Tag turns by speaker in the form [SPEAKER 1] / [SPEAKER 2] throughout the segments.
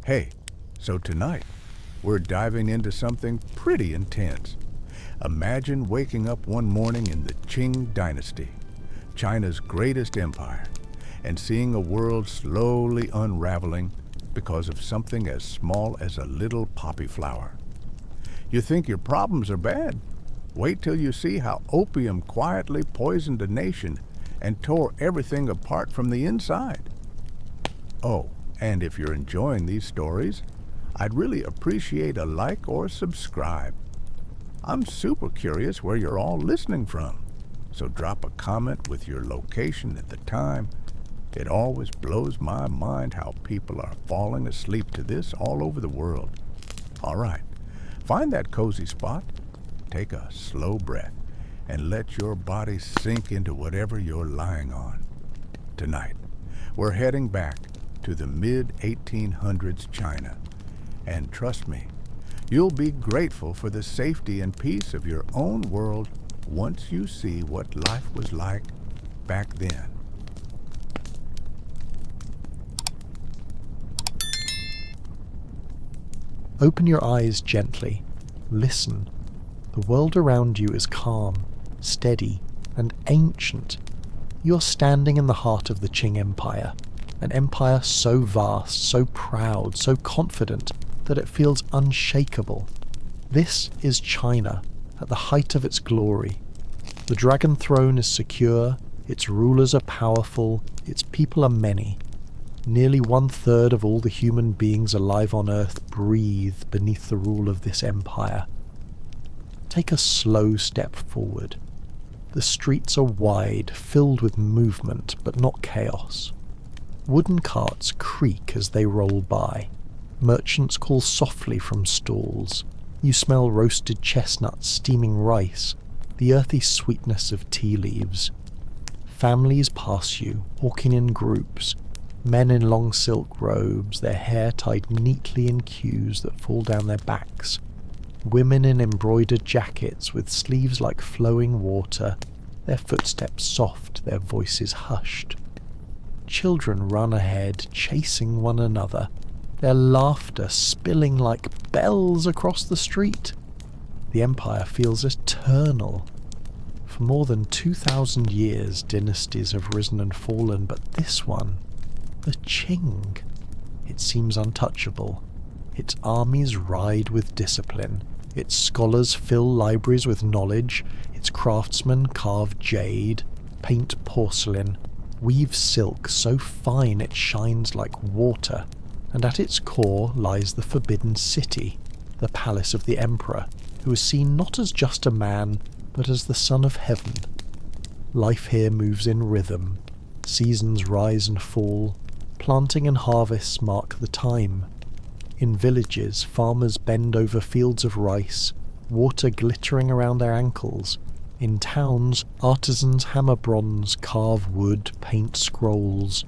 [SPEAKER 1] Hey, so tonight, we're diving into something pretty intense. Imagine waking up one morning in the Qing Dynasty, China's greatest empire, and seeing a world slowly unraveling because of something as small as a little poppy flower. You think your problems are bad? Wait till you see how opium quietly poisoned a nation and tore everything apart from the inside. Oh, and if you're enjoying these stories, I'd really appreciate a like or subscribe. I'm super curious where you're all listening from, so drop a comment with your location at the time. It always blows my mind how people are falling asleep to this all over the world. All right, find that cozy spot, take a slow breath, and let your body sink into whatever you're lying on. Tonight, we're heading back to the mid-1800s China. And trust me, you'll be grateful for the safety and peace of your own world once you see what life was like back then.
[SPEAKER 2] Open your eyes gently. Listen. The world around you is calm, steady, and ancient. You're standing in the heart of the Qing Empire, an empire so vast, so proud, so confident that it feels unshakable. This is China, at the height of its glory. The Dragon Throne is secure, its rulers are powerful, its people are many. Nearly 1/3 of all the human beings alive on Earth breathe beneath the rule of this empire. Take a slow step forward. The streets are wide, filled with movement, but not chaos. Wooden carts creak as they roll by. Merchants call softly from stalls. You smell roasted chestnuts, steaming rice, the earthy sweetness of tea leaves. Families pass you, walking in groups, men in long silk robes, their hair tied neatly in queues that fall down their backs. Women in embroidered jackets with sleeves like flowing water, their footsteps soft, their voices hushed. Children run ahead, chasing one another, their laughter spilling like bells across the street. The empire feels eternal. For more than 2,000 years, dynasties have risen and fallen, but this one, the Qing, it seems untouchable. Its armies ride with discipline, its scholars fill libraries with knowledge, its craftsmen carve jade, paint porcelain, weave silk so fine it shines like water, and at its core lies the Forbidden City, the palace of the emperor, who is seen not as just a man, but as the son of heaven. Life here moves in rhythm. Seasons rise and fall. Planting and harvests mark the time. In villages, farmers bend over fields of rice, water glittering around their ankles. In towns, artisans hammer bronze, carve wood, paint scrolls.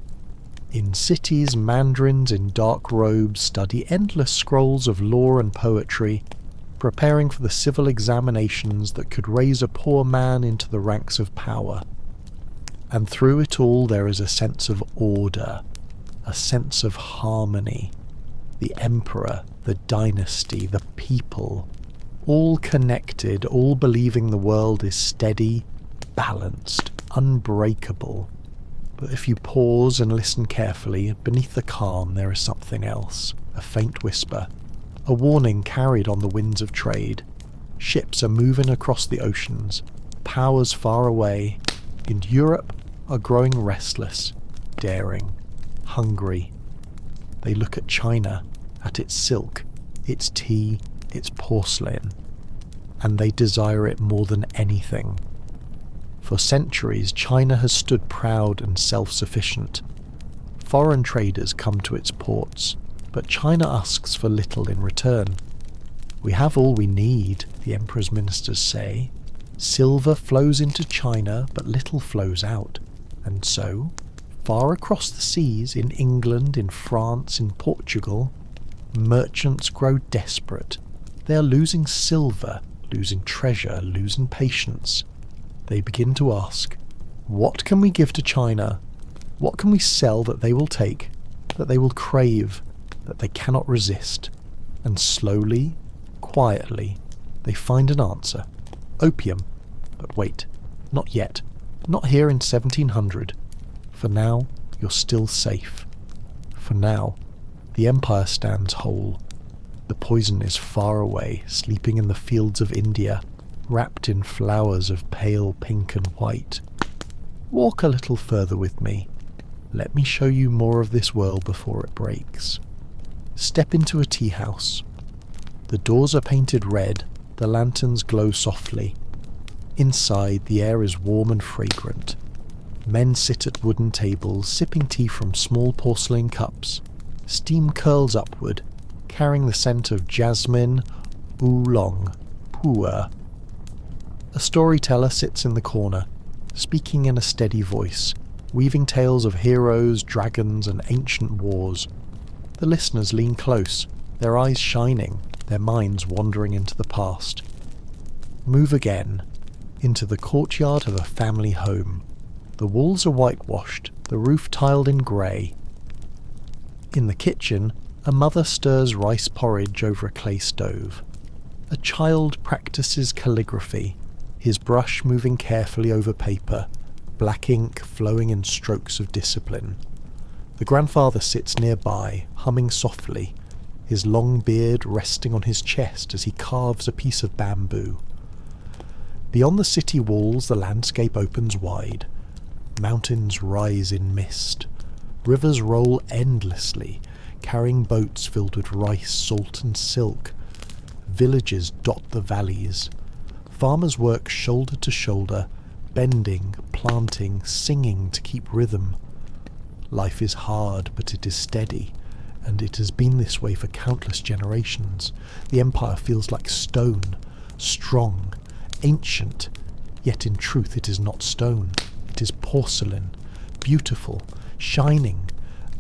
[SPEAKER 2] In cities, mandarins in dark robes study endless scrolls of lore and poetry, preparing for the civil examinations that could raise a poor man into the ranks of power. And through it all there is a sense of order, a sense of harmony. The emperor, the dynasty, the people, all connected, all believing the world is steady, balanced, unbreakable. But if you pause and listen carefully, beneath the calm there is something else, a faint whisper, a warning carried on the winds of trade. Ships are moving across the oceans, powers far away, and Europe are growing restless, daring, hungry. They look at China, at its silk, its tea, its porcelain, and they desire it more than anything. For centuries, China has stood proud and self-sufficient. Foreign traders come to its ports, but China asks for little in return. We have all we need, the emperor's ministers say. Silver flows into China, but little flows out. And so, far across the seas, in England, in France, in Portugal, merchants grow desperate. They are losing silver, losing treasure, losing patience. They begin to ask, what can we give to China? What can we sell that they will take, that they will crave, that they cannot resist, and slowly, quietly, they find an answer. Opium. But wait, not yet. Not here in 1700. For now, you're still safe. For now, the empire stands whole. The poison is far away, sleeping in the fields of India, wrapped in flowers of pale pink and white. Walk a little further with me. Let me show you more of this world before it breaks. Step into a tea house. The doors are painted red, the lanterns glow softly. Inside, the air is warm and fragrant. Men sit at wooden tables, sipping tea from small porcelain cups. Steam curls upward, carrying the scent of jasmine, oolong, pu'er. A storyteller sits in the corner, speaking in a steady voice, weaving tales of heroes, dragons, and ancient wars. The listeners lean close, their eyes shining, their minds wandering into the past. Move again, into the courtyard of a family home. The walls are whitewashed, the roof tiled in grey. In the kitchen, a mother stirs rice porridge over a clay stove. A child practices calligraphy, his brush moving carefully over paper, black ink flowing in strokes of discipline. The grandfather sits nearby, humming softly, his long beard resting on his chest as he carves a piece of bamboo. Beyond the city walls, the landscape opens wide. Mountains rise in mist. Rivers roll endlessly, carrying boats filled with rice, salt and silk. Villages dot the valleys. Farmers work shoulder to shoulder, bending, planting, singing to keep rhythm. Life is hard, but it is steady, and it has been this way for countless generations. The empire feels like stone, strong, ancient, yet in truth it is not stone. It is porcelain, beautiful, shining,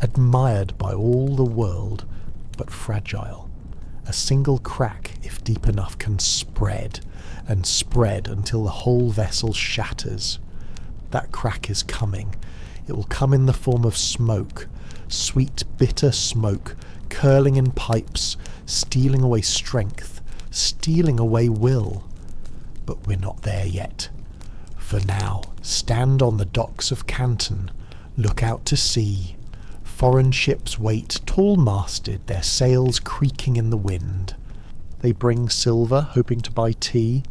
[SPEAKER 2] admired by all the world, but fragile. A single crack, if deep enough, can spread and spread until the whole vessel shatters. That crack is coming. It will come in the form of smoke, sweet, bitter smoke, curling in pipes, stealing away strength, stealing away will. But we're not there yet. For now, stand on the docks of Canton, look out to sea. Foreign ships wait, tall-masted, their sails creaking in the wind. They bring silver, hoping to buy tea.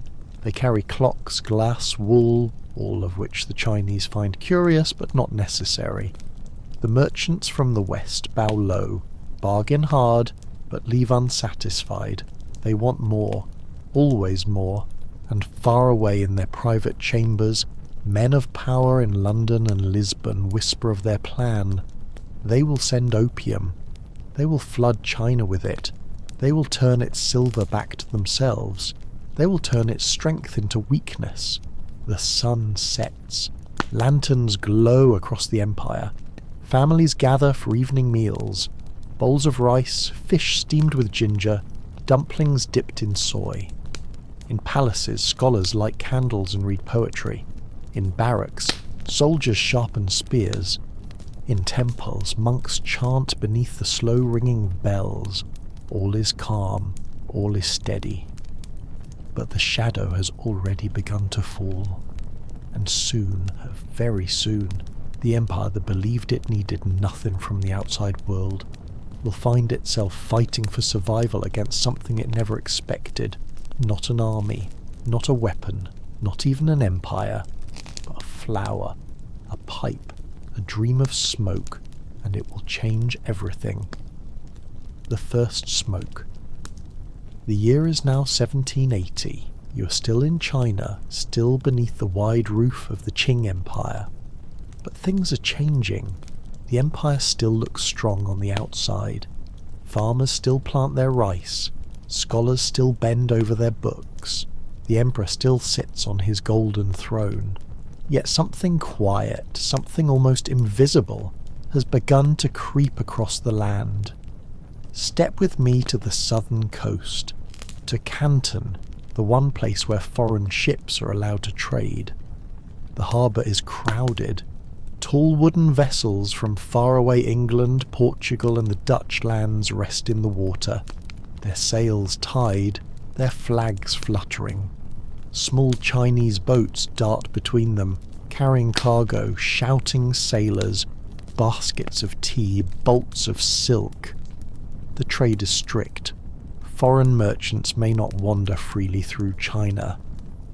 [SPEAKER 2] They carry clocks, glass, wool, all of which the Chinese find curious but not necessary. The merchants from the west bow low, bargain hard, but leave unsatisfied. They want more, always more, and far away in their private chambers, men of power in London and Lisbon whisper of their plan. They will send opium. They will flood China with it. They will turn its silver back to themselves. They will turn its strength into weakness. The sun sets. Lanterns glow across the empire. Families gather for evening meals. Bowls of rice, fish steamed with ginger, dumplings dipped in soy. In palaces, scholars light candles and read poetry. In barracks, soldiers sharpen spears. In temples, monks chant beneath the slow ringing of bells. All is calm, all is steady. But the shadow has already begun to fall. And soon, very soon, the empire that believed it needed nothing from the outside world will find itself fighting for survival against something it never expected. Not an army, not a weapon, not even an empire, but a flower, a pipe, a dream of smoke, and it will change everything. The first smoke. The year is now 1780. You are still in China, still beneath the wide roof of the Qing Empire. But things are changing. The empire still looks strong on the outside. Farmers still plant their rice. Scholars still bend over their books. The emperor still sits on his golden throne. Yet something quiet, something almost invisible, has begun to creep across the land. Step with me to the southern coast, to Canton, the one place where foreign ships are allowed to trade. The harbour is crowded. Tall wooden vessels from faraway England, Portugal and the Dutch lands rest in the water, their sails tied, their flags fluttering. Small Chinese boats dart between them, carrying cargo, shouting sailors, baskets of tea, bolts of silk. The trade is strict. Foreign merchants may not wander freely through China.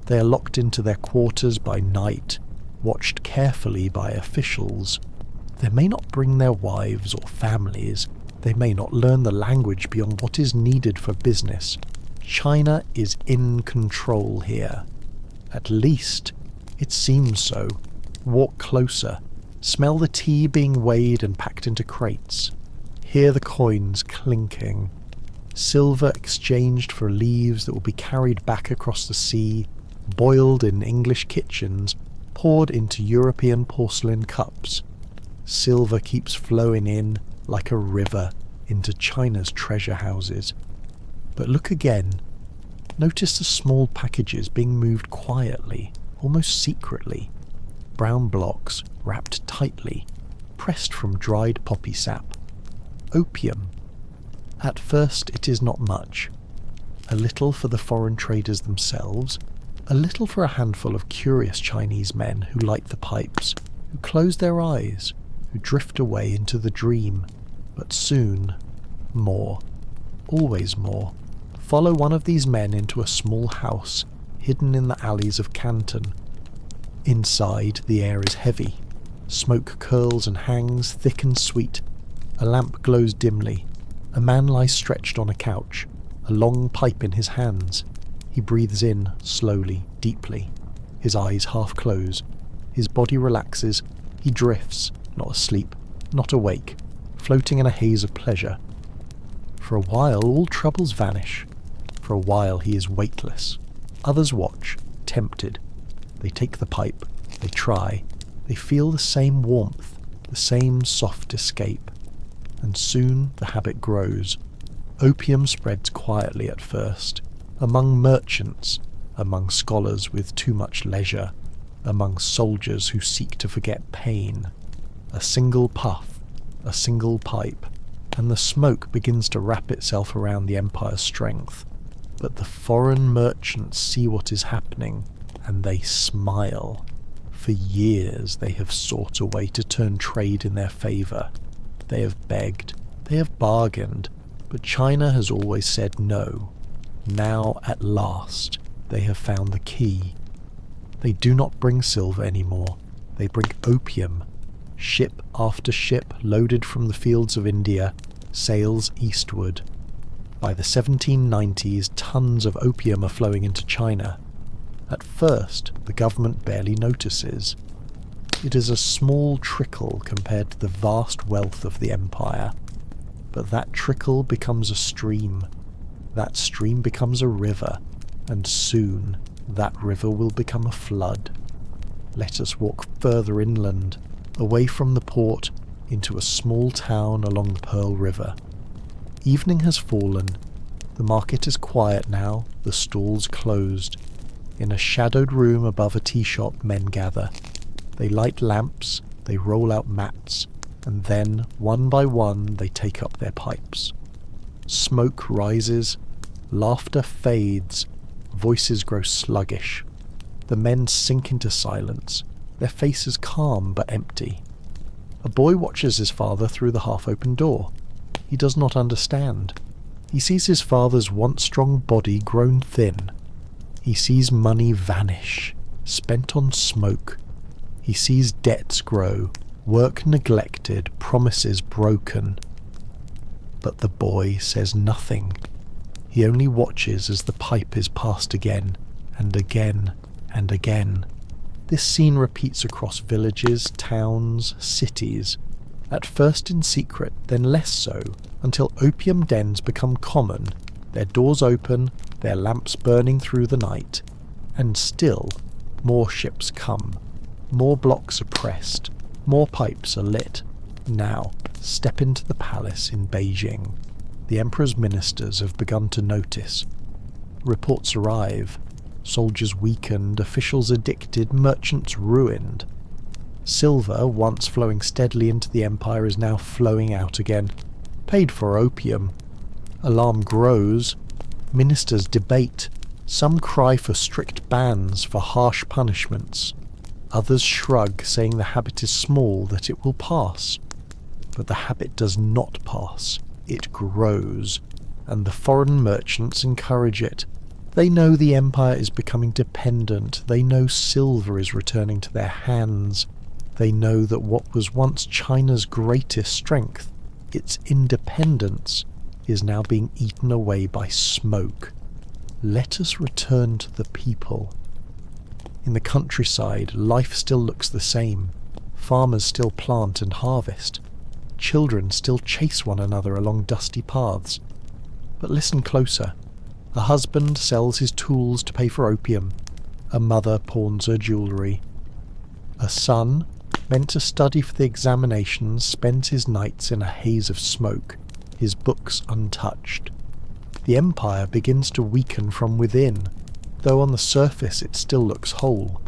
[SPEAKER 2] They are locked into their quarters by night, watched carefully by officials. They may not bring their wives or families. They may not learn the language beyond what is needed for business. China is in control here. At least, it seems so. Walk closer. Smell the tea being weighed and packed into crates. Hear the coins clinking. Silver exchanged for leaves that will be carried back across the sea, boiled in English kitchens, poured into European porcelain cups. Silver keeps flowing in like a river into China's treasure houses. But look again. Notice the small packages being moved quietly, almost secretly. Brown blocks, wrapped tightly, pressed from dried poppy sap. Opium. At first it is not much. A little for the foreign traders themselves, a little for a handful of curious Chinese men who light the pipes, who close their eyes, who drift away into the dream. But soon, more. Always more. Follow one of these men into a small house, hidden in the alleys of Canton. Inside, the air is heavy. Smoke curls and hangs, thick and sweet. A lamp glows dimly. A man lies stretched on a couch, a long pipe in his hands. He breathes in, slowly, deeply. His eyes half close. His body relaxes. He drifts, not asleep, not awake, floating in a haze of pleasure. For a while, all troubles vanish. For a while, he is weightless. Others watch, tempted. They take the pipe. They try. They feel the same warmth, the same soft escape. And soon the habit grows. Opium spreads quietly at first, among merchants, among scholars with too much leisure, among soldiers who seek to forget pain. A single puff, a single pipe, and the smoke begins to wrap itself around the empire's strength. But the foreign merchants see what is happening, and they smile. For years they have sought a way to turn trade in their favour. They have begged, they have bargained, but China has always said no. Now, at last, they have found the key. They do not bring silver anymore. They bring opium. Ship after ship, loaded from the fields of India, sails eastward. By the 1790s, tons of opium are flowing into China. At first, the government barely notices. It is a small trickle compared to the vast wealth of the empire. But that trickle becomes a stream. That stream becomes a river, and soon that river will become a flood. Let us walk further inland, away from the port, into a small town along the Pearl River. Evening has fallen. The market is quiet now, the stalls closed. In a shadowed room above a tea shop, men gather. They light lamps, they roll out mats, and then, one by one, they take up their pipes. Smoke rises, laughter fades, voices grow sluggish. The men sink into silence, their faces calm but empty. A boy watches his father through the half-open door. He does not understand. He sees his father's once strong body grown thin. He sees money vanish, spent on smoke. He sees debts grow, work neglected, promises broken. But the boy says nothing. He only watches as the pipe is passed again, and again, and again. This scene repeats across villages, towns, cities. At first in secret, then less so, until opium dens become common, their doors open, their lamps burning through the night. And still, more ships come. More blocks are pressed. More pipes are lit. Now, step into the palace in Beijing. The emperor's ministers have begun to notice. Reports arrive. Soldiers weakened, officials addicted, merchants ruined. Silver, once flowing steadily into the empire, is now flowing out again, paid for opium. Alarm grows. Ministers debate. Some cry for strict bans, for harsh punishments. Others shrug, saying the habit is small, that it will pass. But the habit does not pass. It grows, and the foreign merchants encourage it. They know the empire is becoming dependent. They know silver is returning to their hands. They know that what was once China's greatest strength, its independence, is now being eaten away by smoke. Let us return to the people. In the countryside, life still looks the same. Farmers still plant and harvest. Children still chase one another along dusty paths. But listen closer. A husband sells his tools to pay for opium. A mother pawns her jewellery. A son, meant to study for the examinations, spends his nights in a haze of smoke, his books untouched. The empire begins to weaken from within, though on the surface it still looks whole,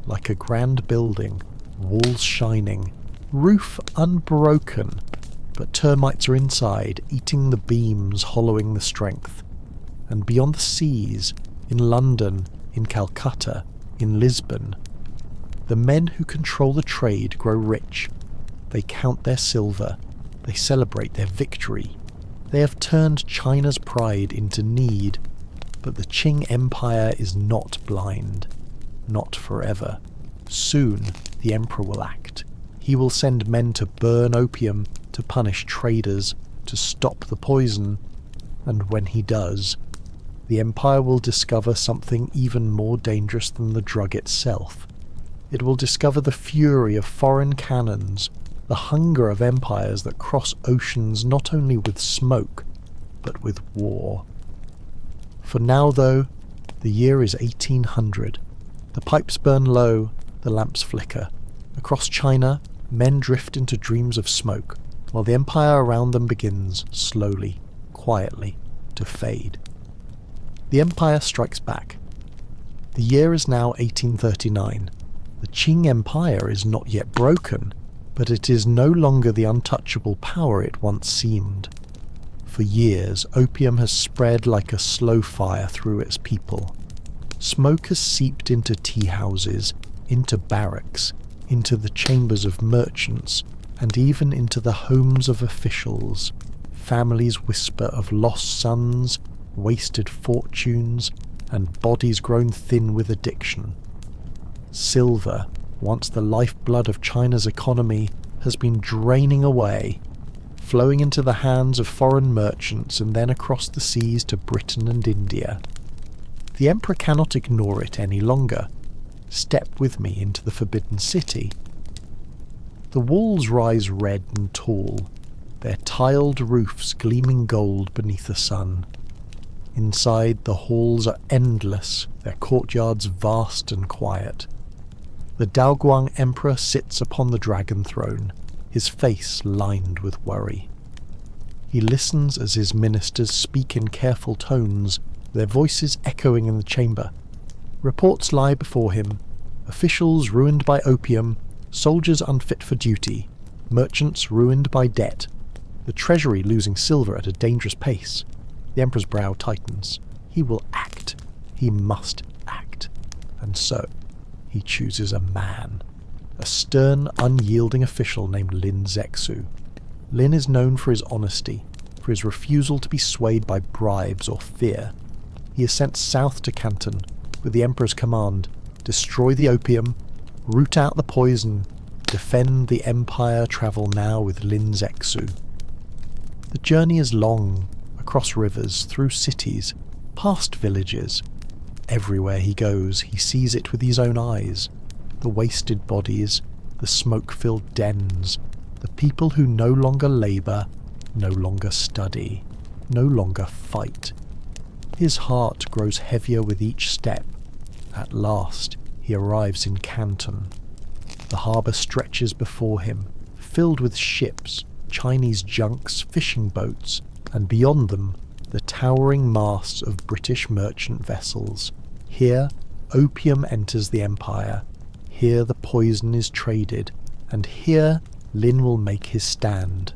[SPEAKER 2] like a grand building, walls shining, roof unbroken, but termites are inside, eating the beams, hollowing the strength. And beyond the seas, in London, in Calcutta, in Lisbon, the men who control the trade grow rich. They count their silver. They celebrate their victory. They have turned China's pride into need. But the Qing Empire is not blind. Not forever. Soon the emperor will act. He will send men to burn opium, to punish traders, to stop the poison. And when he does, the empire will discover something even more dangerous than the drug itself. It will discover the fury of foreign cannons, the hunger of empires that cross oceans not only with smoke, but with war. For now, though, the year is 1800. The pipes burn low, the lamps flicker. Across China, men drift into dreams of smoke, while the empire around them begins, slowly, quietly, to fade. The empire strikes back. The year is now 1839. The Qing Empire is not yet broken, but it is no longer the untouchable power it once seemed. For years, opium has spread like a slow fire through its people. Smoke has seeped into tea houses, into barracks, into the chambers of merchants, and even into the homes of officials. Families whisper of lost sons, wasted fortunes, and bodies grown thin with addiction. Silver, once the lifeblood of China's economy, has been draining away, flowing into the hands of foreign merchants and then across the seas to Britain and India. The emperor cannot ignore it any longer. Step with me into the Forbidden City. The walls rise red and tall, their tiled roofs gleaming gold beneath the sun. Inside, the halls are endless, their courtyards vast and quiet. The Daoguang Emperor sits upon the dragon throne, his face lined with worry. He listens as his ministers speak in careful tones, their voices echoing in the chamber. Reports lie before him, officials ruined by opium, soldiers unfit for duty, merchants ruined by debt, the treasury losing silver at a dangerous pace. The emperor's brow tightens. He will act. He must act. And so he chooses a man, a stern, unyielding official named Lin Zexu. Lin is known for his honesty, for his refusal to be swayed by bribes or fear. He is sent south to Canton with the emperor's command: destroy the opium, root out the poison, defend the empire, travel now with Lin Zexu. The journey is long, across rivers, through cities, past villages. Everywhere he goes, he sees it with his own eyes. The wasted bodies, the smoke-filled dens, the people who no longer labour, no longer study, no longer fight. His heart grows heavier with each step. At last, he arrives in Canton. The harbour stretches before him, filled with ships, Chinese junks, fishing boats, and beyond them, the towering masts of British merchant vessels. Here, opium enters the empire. Here the poison is traded. And here Lin will make his stand.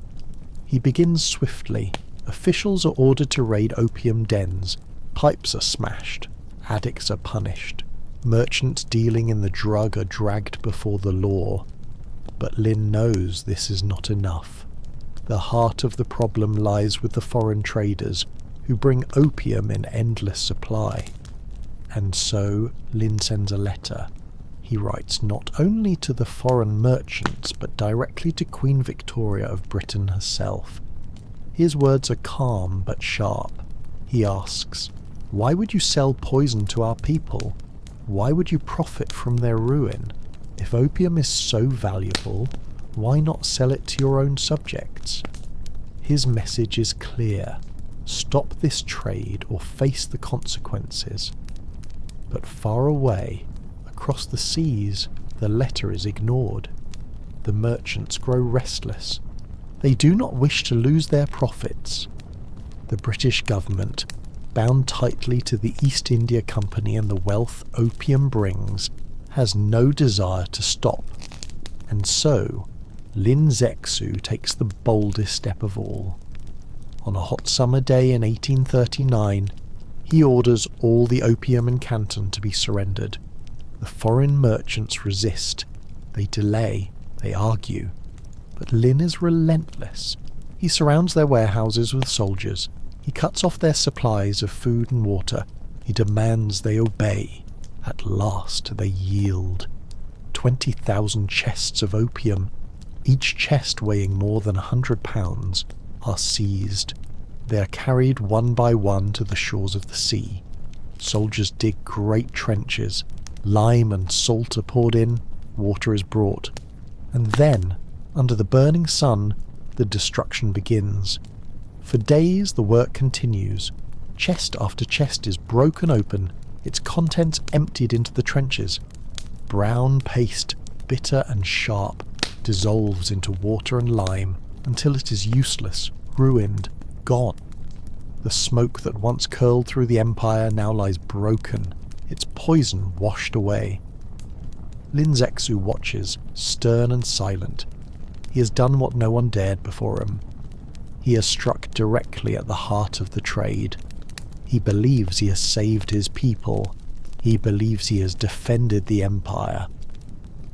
[SPEAKER 2] He begins swiftly. Officials are ordered to raid opium dens. Pipes are smashed. Addicts are punished. Merchants dealing in the drug are dragged before the law. But Lin knows this is not enough. The heart of the problem lies with the foreign traders who bring opium in endless supply. And so Lin sends a letter. He writes not only to the foreign merchants but directly to Queen Victoria of Britain herself. His words are calm but sharp. He asks, "Why would you sell poison to our people? Why would you profit from their ruin? If opium is so valuable, why not sell it to your own subjects?" His message is clear. Stop this trade or face the consequences. But far away, across the seas, the letter is ignored. The merchants grow restless. They do not wish to lose their profits. The British government, bound tightly to the East India Company and the wealth opium brings, has no desire to stop. And so, Lin Zexu takes the boldest step of all. On a hot summer day in 1839, he orders all the opium in Canton to be surrendered. The foreign merchants resist. They delay. They argue. But Lin is relentless. He surrounds their warehouses with soldiers. He cuts off their supplies of food and water. He demands they obey. At last they yield. 20,000 chests of opium, each chest weighing more than 100 pounds, are seized. They are carried one by one to the shores of the sea. Soldiers dig great trenches. Lime and salt are poured in. Water is brought. And then, under the burning sun, the destruction begins. For days the work continues. Chest after chest is broken open, its contents emptied into the trenches. Brown paste, bitter and sharp, dissolves into water and lime until it is useless, ruined, gone. The smoke that once curled through the empire now lies broken, its poison washed away. Lin Zexu watches, stern and silent. He has done what no one dared before him. He has struck directly at the heart of the trade. He believes he has saved his people. He believes he has defended the empire.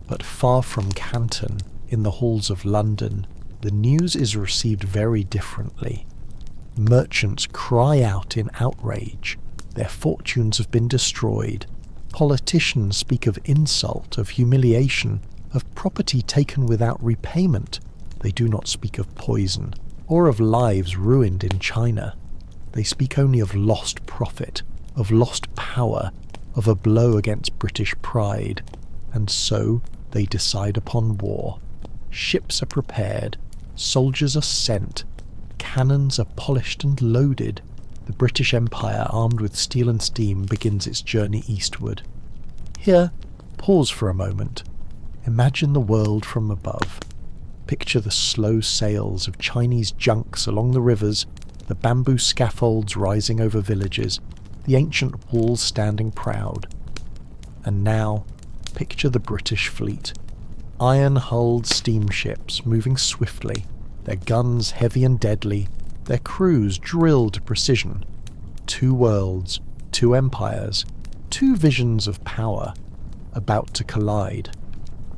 [SPEAKER 2] But far from Canton, in the halls of London, the news is received very differently. Merchants cry out in outrage. Their fortunes have been destroyed. Politicians speak of insult, of humiliation, of property taken without repayment. They do not speak of poison, or of lives ruined in China. They speak only of lost profit, of lost power, of a blow against British pride. And so they decide upon war. Ships are prepared, soldiers are sent, cannons are polished and loaded. The British Empire, armed with steel and steam, begins its journey eastward. Here, pause for a moment. Imagine the world from above. Picture the slow sails of Chinese junks along the rivers, the bamboo scaffolds rising over villages, the ancient walls standing proud. And now, picture the British fleet. Iron-hulled steamships moving swiftly, their guns heavy and deadly, their crews drilled to precision. Two worlds, two empires, two visions of power, about to collide.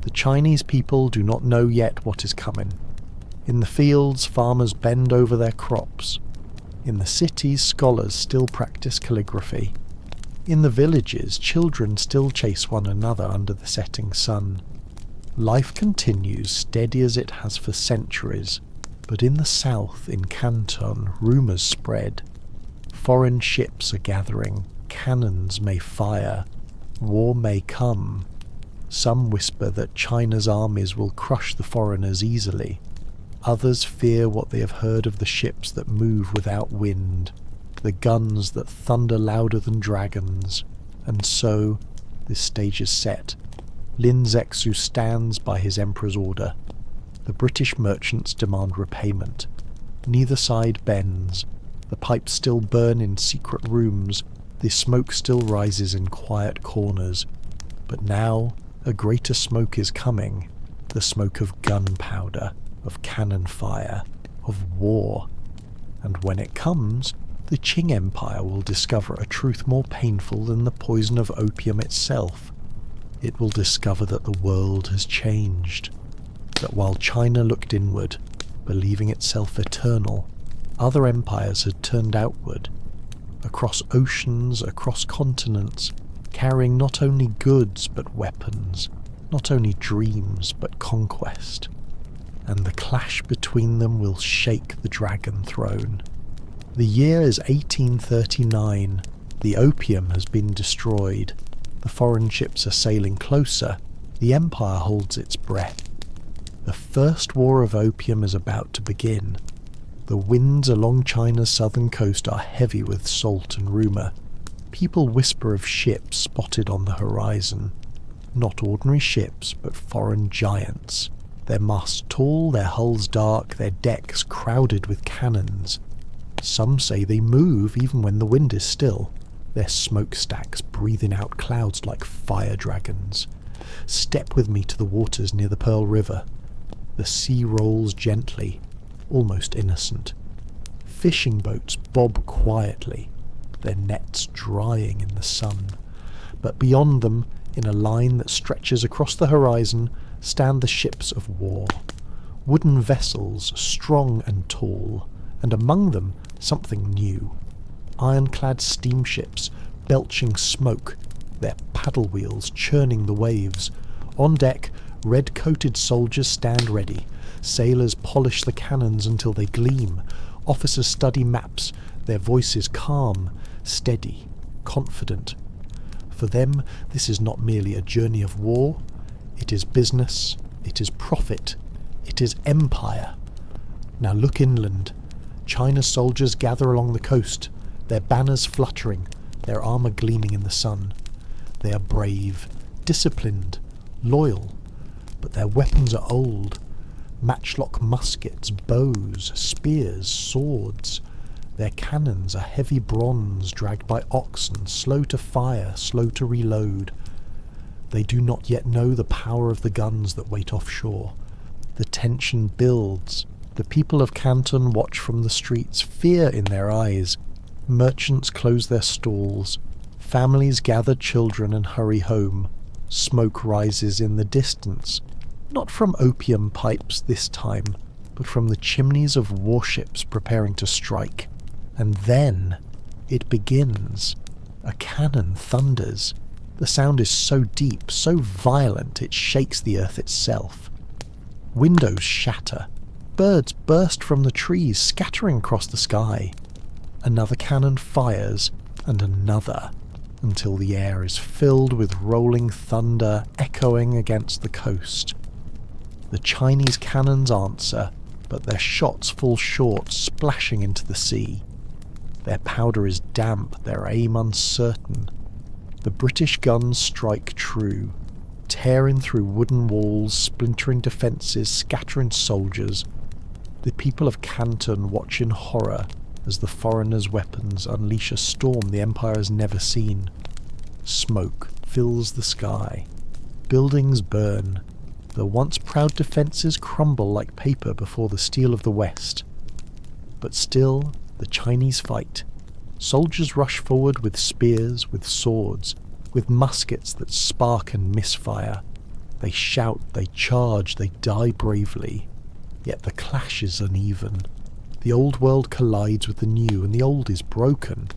[SPEAKER 2] The Chinese people do not know yet what is coming. In the fields, farmers bend over their crops. In the cities, scholars still practice calligraphy. In the villages, children still chase one another under the setting sun. Life continues steady as it has for centuries, but in the south, in Canton, rumours spread. Foreign ships are gathering, cannons may fire, war may come. Some whisper that China's armies will crush the foreigners easily. Others fear what they have heard of the ships that move without wind, the guns that thunder louder than dragons. And so, this stage is set. Lin Zexu stands by his emperor's order. The British merchants demand repayment. Neither side bends. The pipes still burn in secret rooms. The smoke still rises in quiet corners. But now, a greater smoke is coming. the smoke of gunpowder, of cannon fire, of war. And when it comes, the Qing Empire will discover a truth more painful than the poison of opium itself. It will discover that the world has changed, that while China looked inward, believing itself eternal, other empires had turned outward, across oceans, across continents, carrying not only goods but weapons, not only dreams but conquest. And the clash between them will shake the Dragon Throne. The year is 1839. The opium has been destroyed. The foreign ships are sailing closer. The empire holds its breath. The first war of opium is about to begin. The winds along China's southern coast are heavy with salt and rumour. People whisper of ships spotted on the horizon. Not ordinary ships, but foreign giants. Their masts tall, their hulls dark, their decks crowded with cannons. Some say they move even when the wind is still, their smokestacks breathing out clouds like fire dragons. Step with me to the waters near the Pearl River. The sea rolls gently, almost innocent. Fishing boats bob quietly, their nets drying in the sun. But beyond them, in a line that stretches across the horizon, stand the ships of war. Wooden vessels, strong and tall, and among them something new. Ironclad steamships, belching smoke, their paddle wheels churning the waves. On deck, red-coated soldiers stand ready. Sailors polish the cannons until they gleam. Officers study maps, their voices calm, steady, confident. For them, this is not merely a journey of war. It is business, it is profit, it is empire. Now look inland. China's soldiers gather along the coast, their banners fluttering, their armour gleaming in the sun. They are brave, disciplined, loyal, but their weapons are old. Matchlock muskets, bows, spears, swords. Their cannons are heavy bronze dragged by oxen, slow to fire, slow to reload. They do not yet know the power of the guns that wait offshore. The tension builds. The people of Canton watch from the streets, fear in their eyes. Merchants close their stalls. Families gather children and hurry home. Smoke rises in the distance, not from opium pipes this time, but from the chimneys of warships preparing to strike. And then it begins. A cannon thunders. The sound is so deep, so violent, it shakes the earth itself. Windows shatter. Birds burst from the trees, scattering across the sky. Another cannon fires, and another, until the air is filled with rolling thunder echoing against the coast. The Chinese cannons answer, but their shots fall short, splashing into the sea. Their powder is damp, their aim uncertain. The British guns strike true, tearing through wooden walls, splintering defences, scattering soldiers. The people of Canton watch in horror as the foreigners' weapons unleash a storm the Empire has never seen. Smoke fills the sky. Buildings burn. The once proud defences crumble like paper before the steel of the West. But still, the Chinese fight. Soldiers rush forward with spears, with swords, with muskets that spark and misfire. They shout, they charge, they die bravely. Yet the clash is uneven. The old world collides with the new, and the old is broken.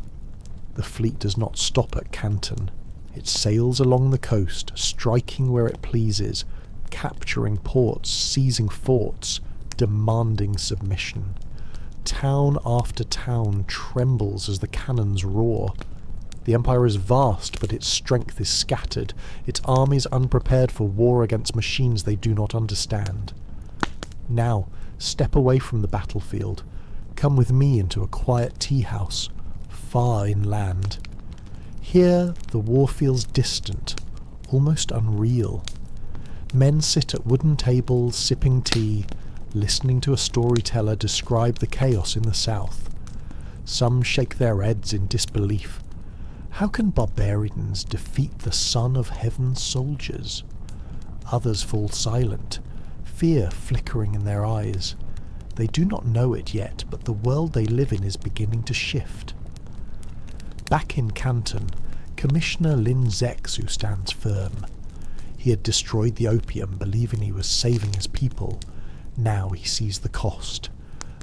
[SPEAKER 2] The fleet does not stop at Canton. It sails along the coast, striking where it pleases, capturing ports, seizing forts, demanding submission. Town after town trembles as the cannons roar. The Empire is vast, but its strength is scattered, its armies unprepared for war against machines they do not understand. Now, step away from the battlefield. Come with me into a quiet tea house, far inland. Here the war feels distant, almost unreal. Men sit at wooden tables, sipping tea, listening to a storyteller describe the chaos in the south. Some shake their heads in disbelief. How can barbarians defeat the son of heaven's soldiers? Others fall silent, fear flickering in their eyes. They do not know it yet, but the world they live in is beginning to shift. Back in Canton, Commissioner Lin Zexu stands firm. He had destroyed the opium, believing he was saving his people. Now he sees the cost.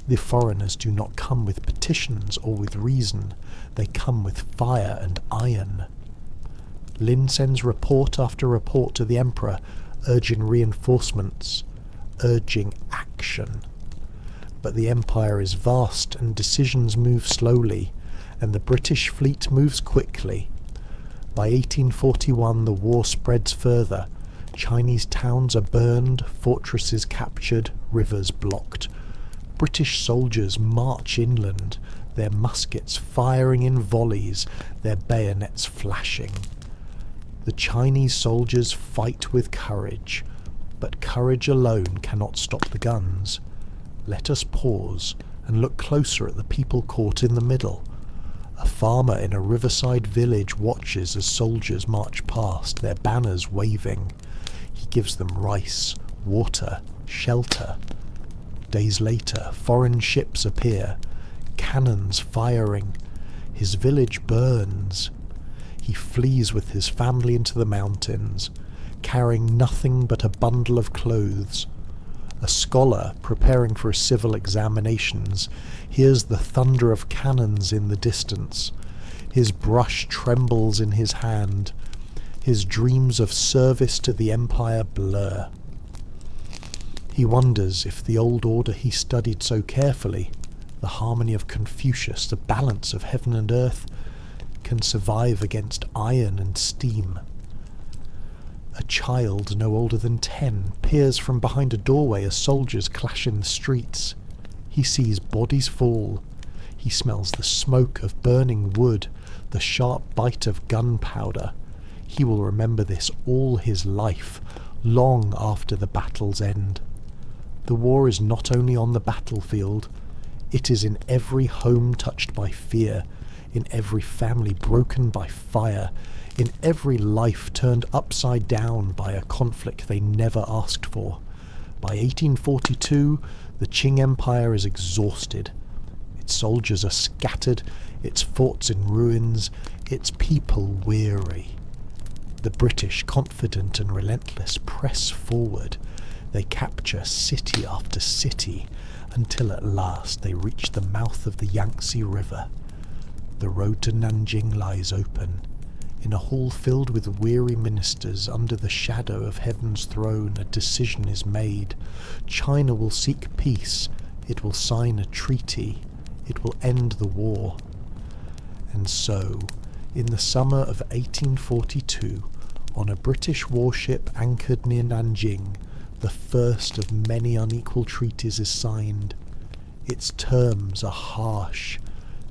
[SPEAKER 2] The foreigners do not come with petitions or with reason. They come with fire and iron. Lin sends report after report to the emperor, urging reinforcements, urging action. But the empire is vast and decisions move slowly, and the British fleet moves quickly. By 1841 the war spreads further. Chinese towns are burned, fortresses captured, rivers blocked. British soldiers march inland, their muskets firing in volleys, their bayonets flashing. The Chinese soldiers fight with courage, but courage alone cannot stop the guns. Let us pause and look closer at the people caught in the middle. A farmer in a riverside village watches as soldiers march past, their banners waving. He gives them rice, water, shelter. Days later, foreign ships appear, cannons firing. His village burns. He flees with his family into the mountains, carrying nothing but a bundle of clothes. A scholar, preparing for civil examinations, hears the thunder of cannons in the distance. His brush trembles in his hand. His dreams of service to the empire blur. He wonders if the old order he studied so carefully, the harmony of Confucius, the balance of heaven and earth, can survive against iron and steam. A child no older than 10 peers from behind a doorway as soldiers clash in the streets. He sees bodies fall. He smells the smoke of burning wood, the sharp bite of gunpowder. He will remember this all his life, long after the battle's end. The war is not only on the battlefield, it is in every home touched by fear, in every family broken by fire, in every life turned upside down by a conflict they never asked for. By 1842, the Qing Empire is exhausted. Its soldiers are scattered, its forts in ruins, its people weary. The British, confident and relentless, press forward. They capture city after city, until at last they reach the mouth of the Yangtze River. The road to Nanjing lies open. In a hall filled with weary ministers, under the shadow of heaven's throne, a decision is made. China will seek peace. It will sign a treaty. It will end the war. And so, in the summer of 1842, on a British warship anchored near Nanjing, the first of many unequal treaties is signed. Its terms are harsh.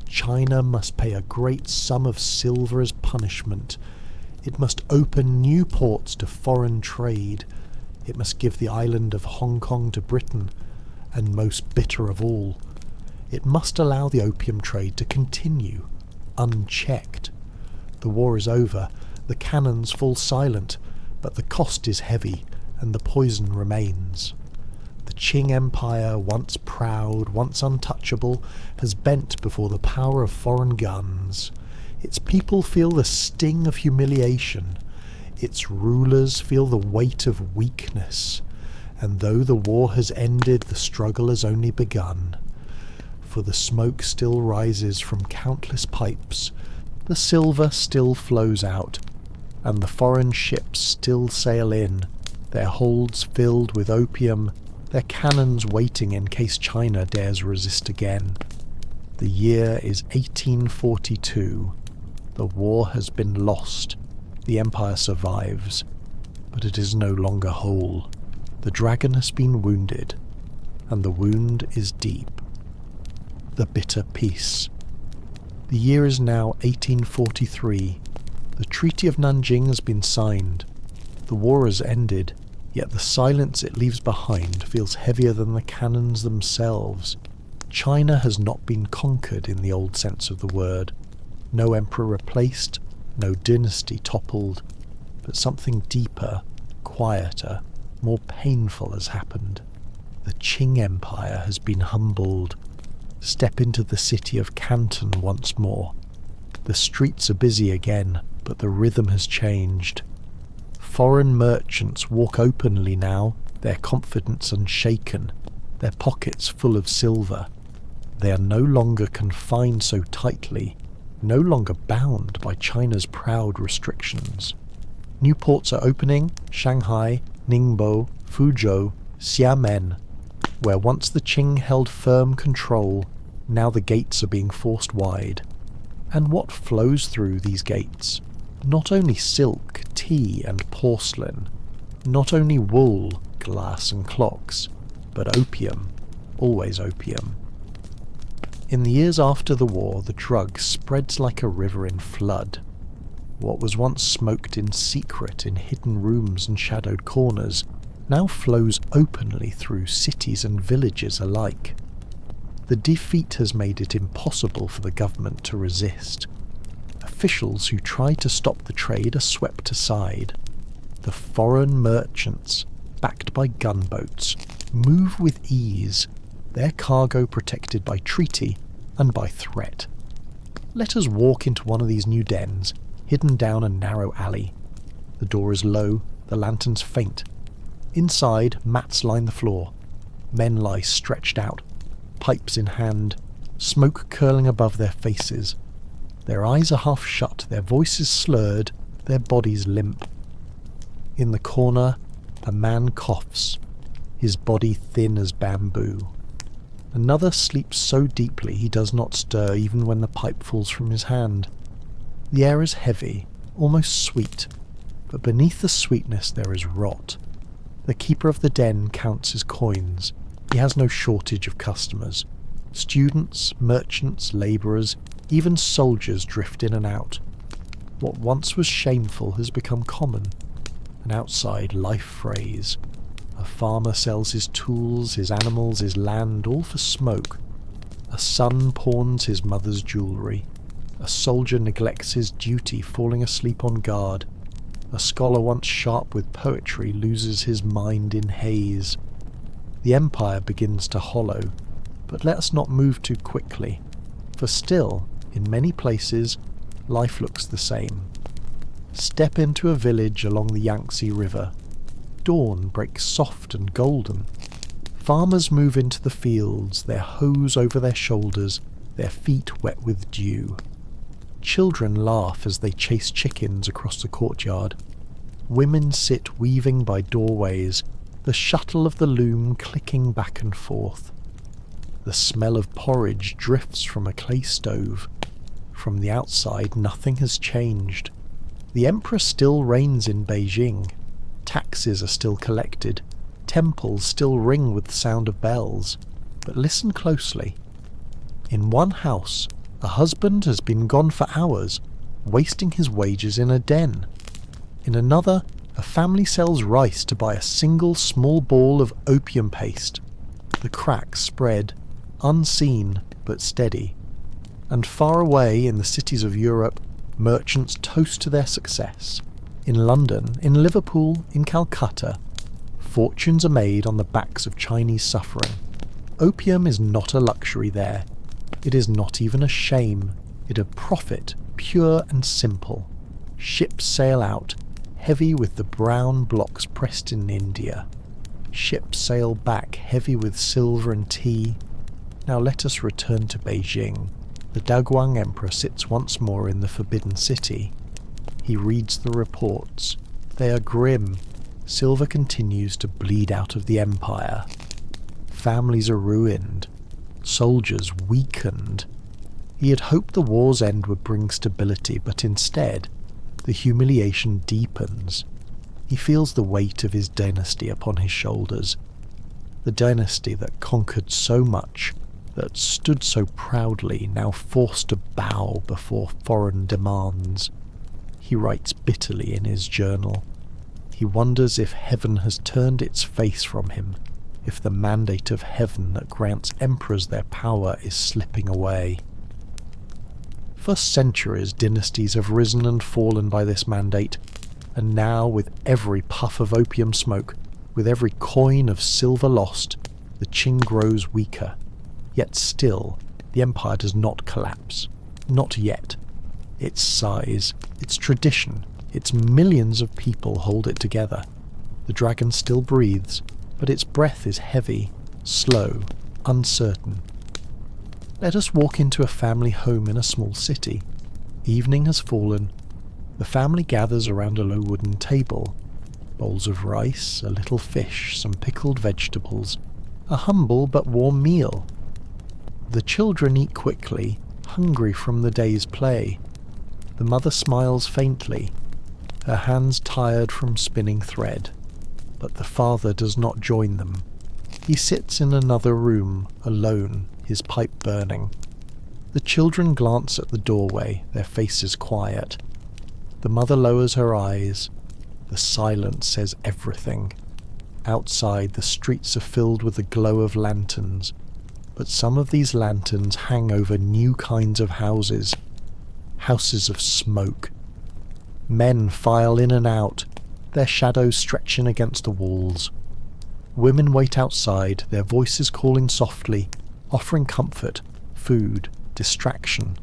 [SPEAKER 2] China must pay a great sum of silver as punishment. It must open new ports to foreign trade. It must give the island of Hong Kong to Britain, and most bitter of all, it must allow the opium trade to continue, unchecked. The war is over, the cannons fall silent, but the cost is heavy, and the poison remains. The Qing Empire, once proud, once untouchable, has bent before the power of foreign guns. Its people feel the sting of humiliation. Its rulers feel the weight of weakness. And though the war has ended, the struggle has only begun. For the smoke still rises from countless pipes, the silver still flows out, and the foreign ships still sail in, their holds filled with opium, their cannons waiting in case China dares resist again. The year is 1842. The war has been lost. The empire survives, but it is no longer whole. The dragon has been wounded, and the wound is deep. The bitter peace. The year is now 1843. The Treaty of Nanjing has been signed. The war has ended, yet the silence it leaves behind feels heavier than the cannons themselves. China has not been conquered in the old sense of the word. No emperor replaced, no dynasty toppled, but something deeper, quieter, more painful has happened. The Qing Empire has been humbled. Step into the city of Canton once more. The streets are busy again, but the rhythm has changed. Foreign merchants walk openly now, their confidence unshaken, their pockets full of silver. They are no longer confined so tightly, no longer bound by China's proud restrictions. New ports are opening: Shanghai, Ningbo, Fuzhou, Xiamen. Where once the Qing held firm control, now the gates are being forced wide. And what flows through these gates? Not only silk, tea and porcelain, not only wool, glass and clocks, but opium, always opium. In the years after the war, the drug spreads like a river in flood. What was once smoked in secret in hidden rooms and shadowed corners now flows openly through cities and villages alike. The defeat has made it impossible for the government to resist. Officials who try to stop the trade are swept aside. The foreign merchants, backed by gunboats, move with ease, their cargo protected by treaty and by threat. Let us walk into one of these new dens, hidden down a narrow alley. The door is low, the lanterns faint. Inside, mats line the floor. Men lie stretched out, pipes in hand, smoke curling above their faces. Their eyes are half shut, their voices slurred, their bodies limp. In the corner, a man coughs, his body thin as bamboo. Another sleeps so deeply he does not stir even when the pipe falls from his hand. The air is heavy, almost sweet, but beneath the sweetness there is rot. The keeper of the den counts his coins. He has no shortage of customers. Students, merchants, labourers, even soldiers drift in and out. What once was shameful has become common. An outside life phrase. A farmer sells his tools, his animals, his land, all for smoke. A son pawns his mother's jewellery. A soldier neglects his duty, falling asleep on guard. A scholar once sharp with poetry loses his mind in haze. The empire begins to hollow, but let us not move too quickly, for still, in many places, life looks the same. Step into a village along the Yangtze River. Dawn breaks soft and golden. Farmers move into the fields, their hoes over their shoulders, their feet wet with dew. Children laugh as they chase chickens across the courtyard. Women sit weaving by doorways, the shuttle of the loom clicking back and forth. The smell of porridge drifts from a clay stove. From the outside nothing has changed. The emperor still reigns in Beijing. Taxes are still collected. Temples still ring with the sound of bells. But listen closely. In one house, a husband has been gone for hours, wasting his wages in a den. In another, a family sells rice to buy a single small ball of opium paste. The cracks spread, unseen but steady. And far away in the cities of Europe, merchants toast to their success. In London, in Liverpool, in Calcutta, fortunes are made on the backs of Chinese suffering. Opium is not a luxury there. It is not even a shame. It a profit, pure and simple. Ships sail out, heavy with the brown blocks pressed in India. Ships sail back, heavy with silver and tea. Now let us return to Beijing. The Daguang Emperor sits once more in the Forbidden City. He reads the reports. They are grim. Silver continues to bleed out of the empire. Families are ruined. Soldiers weakened. He had hoped the war's end would bring stability, but instead, the humiliation deepens. He feels the weight of his dynasty upon his shoulders. The dynasty that conquered so much, that stood so proudly, now forced to bow before foreign demands. He writes bitterly in his journal. He wonders if heaven has turned its face from him, if the mandate of heaven that grants emperors their power is slipping away. For centuries dynasties have risen and fallen by this mandate, and now with every puff of opium smoke, With every coin of silver lost, the Qing grows weaker. Yet still, the empire does not collapse. Not yet. Its size, its tradition, its millions of people hold it together. The dragon still breathes, but its breath is heavy, slow, uncertain. Let us walk into a family home in a small city. Evening has fallen. The family gathers around a low wooden table. Bowls of rice, a little fish, some pickled vegetables. A humble but warm meal. The children eat quickly, hungry from the day's play. The mother smiles faintly, her hands tired from spinning thread. But the father does not join them. He sits in another room, alone, his pipe burning. The children glance at the doorway, their faces quiet. The mother lowers her eyes. The silence says everything. Outside, the streets are filled with the glow of lanterns, but some of these lanterns hang over new kinds of houses. Houses of smoke. Men file in and out, their shadows stretching against the walls. Women wait outside, their voices calling softly, offering comfort, food, distraction.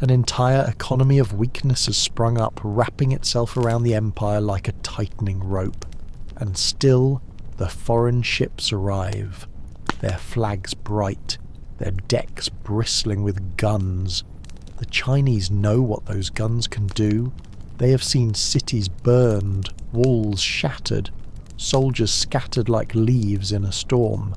[SPEAKER 2] An entire economy of weakness has sprung up, wrapping itself around the empire like a tightening rope. And still, the foreign ships arrive, their flags bright, their decks bristling with guns. The Chinese know what those guns can do. They have seen cities burned, walls shattered, soldiers scattered like leaves in a storm.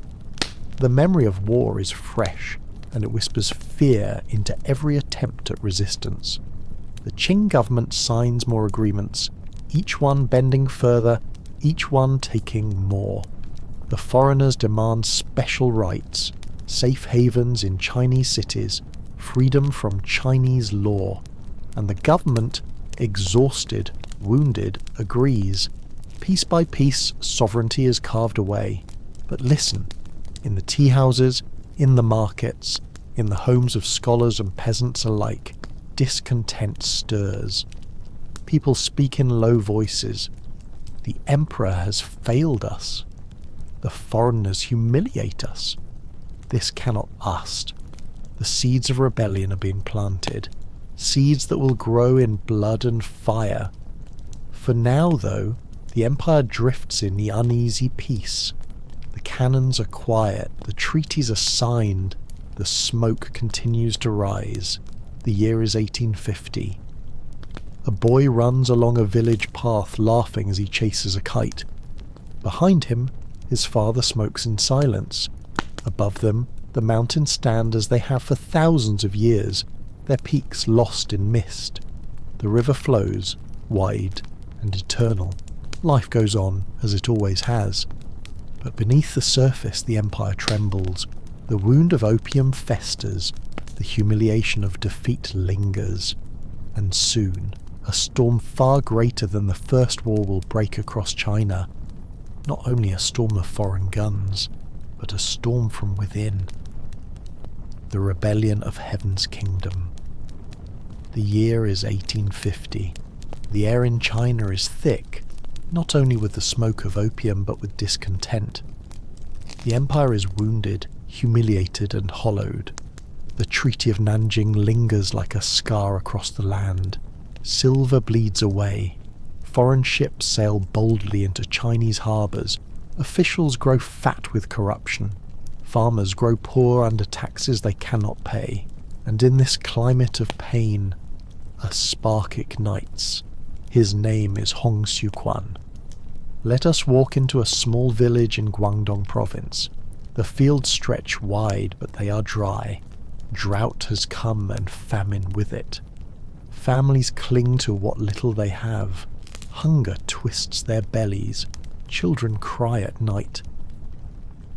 [SPEAKER 2] The memory of war is fresh, and it whispers fear into every attempt at resistance. The Qing government signs more agreements, each one bending further, each one taking more. The foreigners demand special rights, safe havens in Chinese cities, freedom from Chinese law, and the government, exhausted, wounded, agrees. Piece by piece, sovereignty is carved away. But listen, in the tea houses, in the markets, in the homes of scholars and peasants alike, discontent stirs. People speak in low voices. The emperor has failed us. The foreigners humiliate us. This cannot last. The seeds of rebellion are being planted, seeds that will grow in blood and fire. For now, though, the empire drifts in the uneasy peace. The cannons are quiet, the treaties are signed, the smoke continues to rise. The year is 1850. A boy runs along a village path laughing as he chases a kite. Behind him, his father smokes in silence. Above them, the mountains stand as they have for thousands of years, their peaks lost in mist. The river flows, wide and eternal. Life goes on, as it always has. But beneath the surface the empire trembles. The wound of opium festers. The humiliation of defeat lingers. And soon, a storm far greater than the First War will break across China. Not only a storm of foreign guns, but a storm from within. The rebellion of Heaven's kingdom. The year is 1850. The air in China is thick, not only with the smoke of opium but with discontent. The empire is wounded, humiliated and hollowed. The Treaty of Nanjing lingers like a scar across the land. Silver bleeds away. Foreign ships sail boldly into Chinese harbours. Officials grow fat with corruption. Farmers grow poor under taxes they cannot pay. And in this climate of pain, a spark ignites. His name is Hong Xiuquan. Let us walk into a small village in Guangdong province. The fields stretch wide, but they are dry. Drought has come and famine with it. Families cling to what little they have. Hunger twists their bellies. Children cry at night.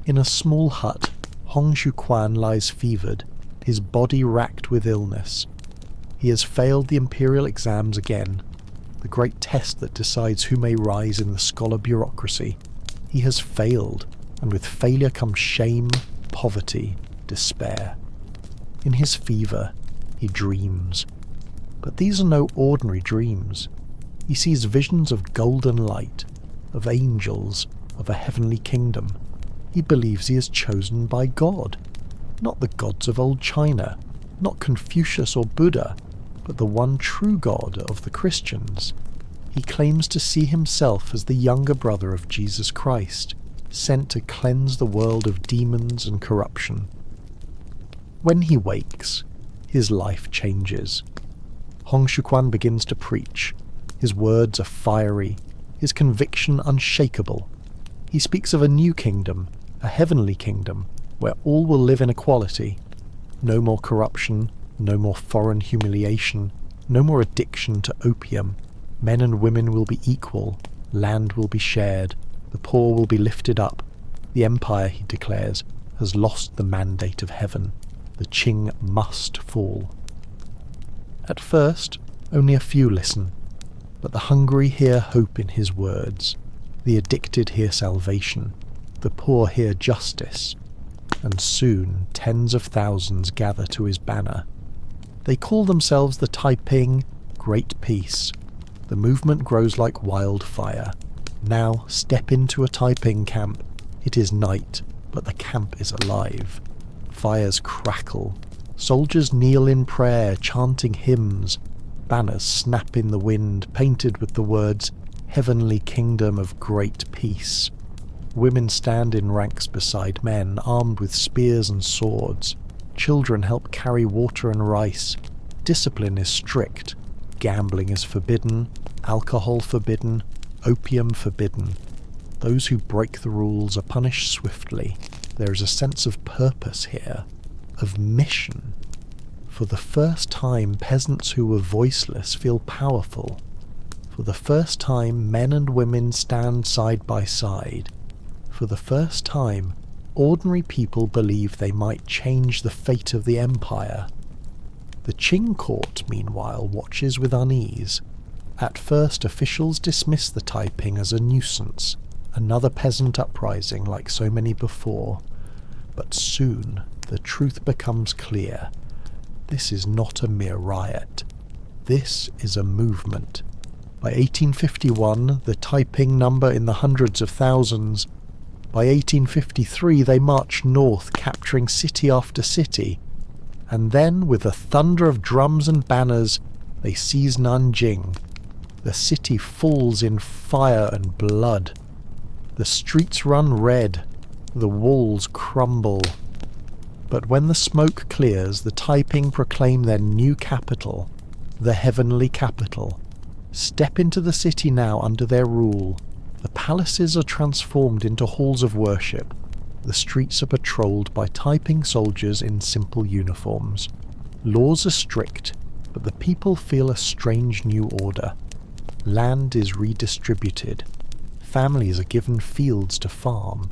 [SPEAKER 2] In a small hut, Hong Xiuquan lies fevered, his body racked with illness. He has failed the imperial exams again, the great test that decides who may rise in the scholar bureaucracy. He has failed, and with failure comes shame, poverty, despair. In his fever, he dreams. But these are no ordinary dreams. He sees visions of golden light, of angels, of a heavenly kingdom. He believes he is chosen by God, not the gods of old China, not Confucius or Buddha, but the one true God of the Christians. He claims to see himself as the younger brother of Jesus Christ, sent to cleanse the world of demons and corruption. When he wakes, his life changes. Hong Xiuquan begins to preach. His words are fiery, his conviction unshakable. He speaks of a new kingdom, a heavenly kingdom, where all will live in equality. No more corruption, no more foreign humiliation, no more addiction to opium. Men and women will be equal, land will be shared, the poor will be lifted up. The empire, he declares, has lost the mandate of heaven. The Qing must fall. At first, only a few listen, but the hungry hear hope in his words. The addicted hear salvation, the poor hear justice, and soon tens of thousands gather to his banner. They call themselves the Taiping, Great Peace. The movement grows like wildfire. Now step into a Taiping camp. It is night, but the camp is alive. Fires crackle. Soldiers kneel in prayer, chanting hymns. Banners snap in the wind, painted with the words, Heavenly Kingdom of Great Peace. Women stand in ranks beside men, armed with spears and swords. Children help carry water and rice. Discipline is strict. Gambling is forbidden, alcohol forbidden, opium forbidden. Those who break the rules are punished swiftly. There is a sense of purpose here, of mission. For the first time, peasants who were voiceless feel powerful. For the first time, men and women stand side by side. For the first time, ordinary people believe they might change the fate of the empire. The Qing court, meanwhile, watches with unease. At first, officials dismiss the Taiping as a nuisance, another peasant uprising like so many before. But soon, the truth becomes clear. This is not a mere riot. This is a movement. By 1851, the Taiping number in the hundreds of thousands. By 1853, they march north, capturing city after city. And then, with a thunder of drums and banners, they seize Nanjing. The city falls in fire and blood. The streets run red. The walls crumble. But when the smoke clears, the Taiping proclaim their new capital, the heavenly capital. Step into the city now under their rule. The palaces are transformed into halls of worship. The streets are patrolled by Taiping soldiers in simple uniforms. Laws are strict, but the people feel a strange new order. Land is redistributed. Families are given fields to farm.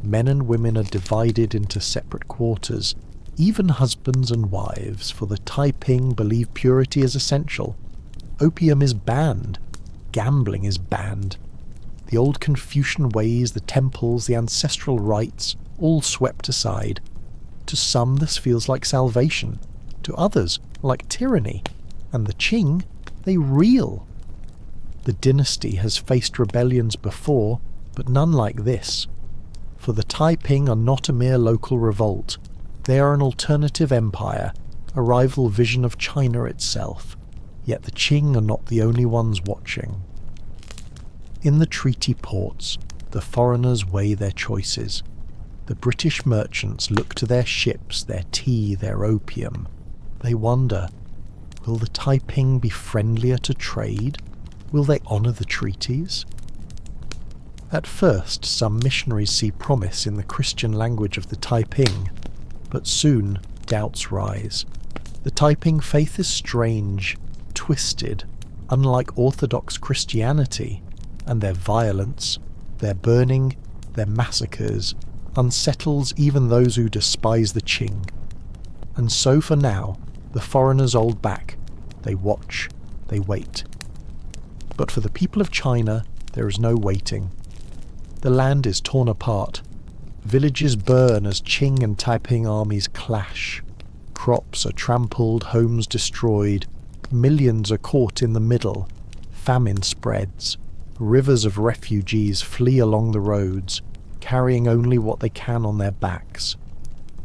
[SPEAKER 2] Men and women are divided into separate quarters, even husbands and wives, for the Taiping believe purity is essential. Opium is banned. Gambling is banned. The old Confucian ways, the temples, the ancestral rites, all swept aside. To some this feels like salvation, to others like tyranny, and the Qing, they reel. The dynasty has faced rebellions before, but none like this. For the Taiping are not a mere local revolt. They are an alternative empire, a rival vision of China itself. Yet the Qing are not the only ones watching. In the treaty ports, the foreigners weigh their choices. The British merchants look to their ships, their tea, their opium. They wonder, will the Taiping be friendlier to trade? Will they honour the treaties? At first, some missionaries see promise in the Christian language of the Taiping, but soon doubts rise. The Taiping faith is strange, twisted, unlike Orthodox Christianity, and their violence, their burning, their massacres, unsettles even those who despise the Qing. And so for now, the foreigners hold back. They watch, they wait. But for the people of China, there is no waiting. The land is torn apart. Villages burn as Qing and Taiping armies clash. Crops are trampled, homes destroyed. Millions are caught in the middle. Famine spreads. Rivers of refugees flee along the roads, carrying only what they can on their backs.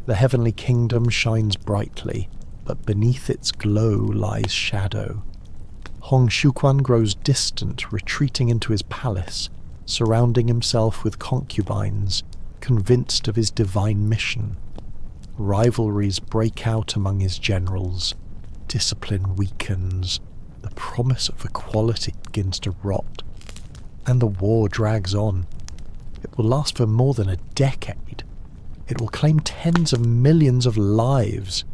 [SPEAKER 2] The heavenly kingdom shines brightly, but beneath its glow lies shadow. Hong Xiuquan grows distant, retreating into his palace, surrounding himself with concubines, convinced of his divine mission. Rivalries break out among his generals. Discipline weakens. The promise of equality begins to rot. And the war drags on. It will last for more than a decade. It will claim tens of millions of lives,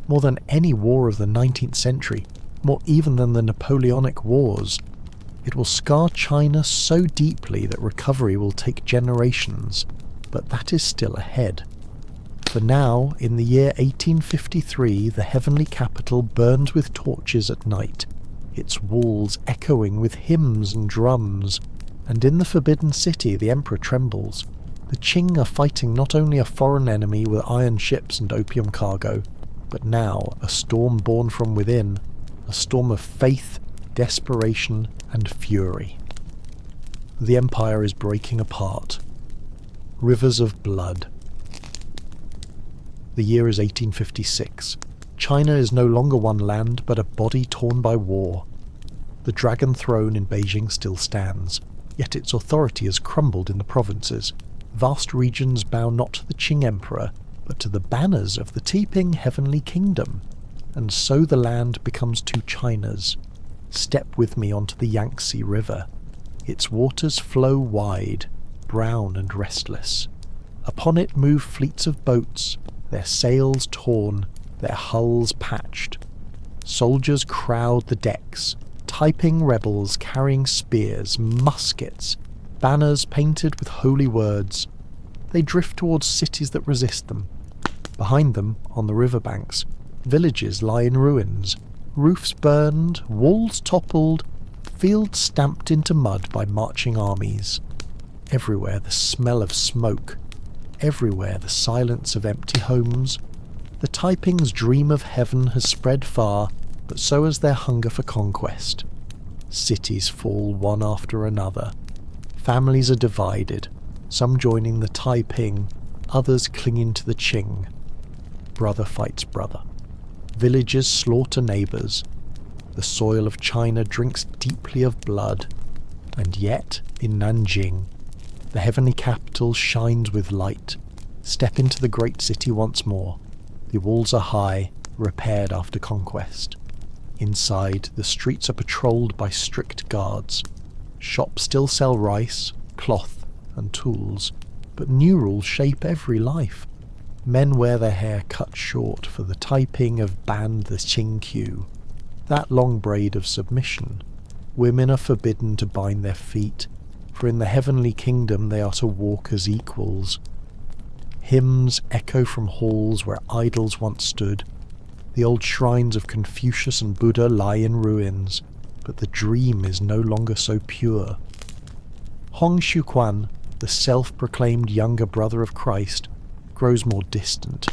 [SPEAKER 2] more than any war of the 19th century, more even than the Napoleonic Wars. It will scar China so deeply that recovery will take generations, but that is still ahead. For now, in the year 1853, the heavenly capital burns with torches at night, its walls echoing with hymns and drums, and in the Forbidden City the emperor trembles. The Qing are fighting not only a foreign enemy with iron ships and opium cargo, but now a storm born from within, a storm of faith, desperation, and fury. The empire is breaking apart. Rivers of blood. The year is 1856. China is no longer one land, but a body torn by war. The dragon throne in Beijing still stands, yet its authority has crumbled in the provinces. Vast regions bow not to the Qing emperor, but to the banners of the Taiping heavenly kingdom. And so the land becomes two Chinas. Step with me onto the Yangtze River. Its waters flow wide, brown and restless. Upon it move fleets of boats, their sails torn, their hulls patched. Soldiers crowd the decks, Taiping rebels carrying spears, muskets, banners painted with holy words. They drift towards cities that resist them. Behind them, on the riverbanks, villages lie in ruins, roofs burned, walls toppled, fields stamped into mud by marching armies. Everywhere the smell of smoke, everywhere the silence of empty homes. The Taiping's dream of heaven has spread far, but so has their hunger for conquest. Cities fall one after another. Families are divided, some joining the Taiping, others clinging to the Qing. Brother fights brother. Villages slaughter neighbours. The soil of China drinks deeply of blood. And yet, in Nanjing, the heavenly capital shines with light. Step into the great city once more. The walls are high, repaired after conquest. Inside, the streets are patrolled by strict guards. Shops still sell rice, cloth, and tools, but new rules shape every life. Men wear their hair cut short, for the Taiping have banned the Qing queue, that long braid of submission. Women are forbidden to bind their feet, for in the heavenly kingdom they are to walk as equals. Hymns echo from halls where idols once stood. The old shrines of Confucius and Buddha lie in ruins, but the dream is no longer so pure. Hong Xiuquan, the self-proclaimed younger brother of Christ, grows more distant.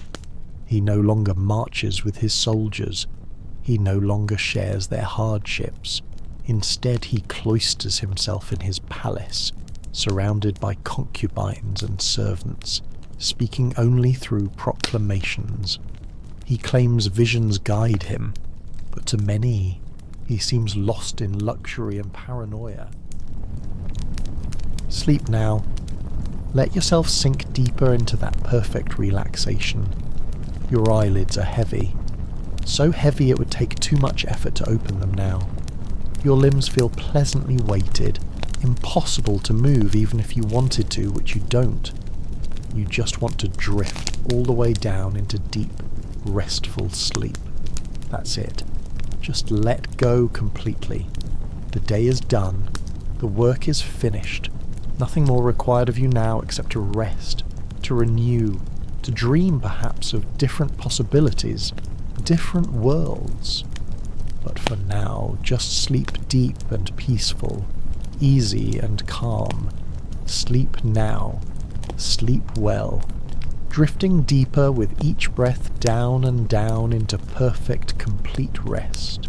[SPEAKER 2] He no longer marches with his soldiers. He no longer shares their hardships. Instead, he cloisters himself in his palace, surrounded by concubines and servants, speaking only through proclamations. He claims visions guide him, but to many, he seems lost in luxury and paranoia. Sleep now. Let yourself sink deeper into that perfect relaxation. Your eyelids are heavy. So heavy it would take too much effort to open them now. Your limbs feel pleasantly weighted, impossible to move even if you wanted to, which you don't. You just want to drift all the way down into deep, restful sleep. That's it. Just let go completely. The day is done. The work is finished. Nothing more required of you now except to rest, to renew, to dream perhaps of different possibilities, different worlds. But for now, just sleep deep and peaceful, easy and calm. Sleep now. Sleep well, drifting deeper with each breath down and down into perfect, complete rest.